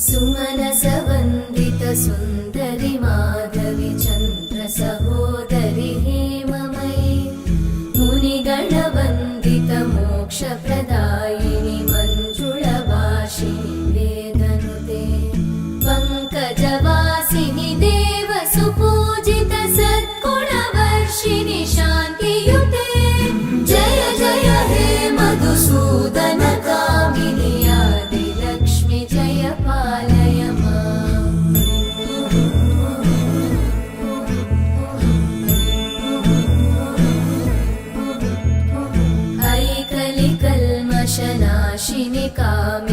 सुमनसवन्दित सुन्दरि माधवि चन्द्र सहोदरि हेममयि मुनिगणवन्दित मोक्षप्रदायिनि मञ्जुळभाषिणि वेदनुते पङ्कजवासिनि देवसुपूजित सद्गुणवर्षिणि शान्तियुते जय जय हे मधुसूदन कामिनि आदिलक्ष्मि जय पालय माम्। ऐकलिकल्मषनाशिनि कामिनि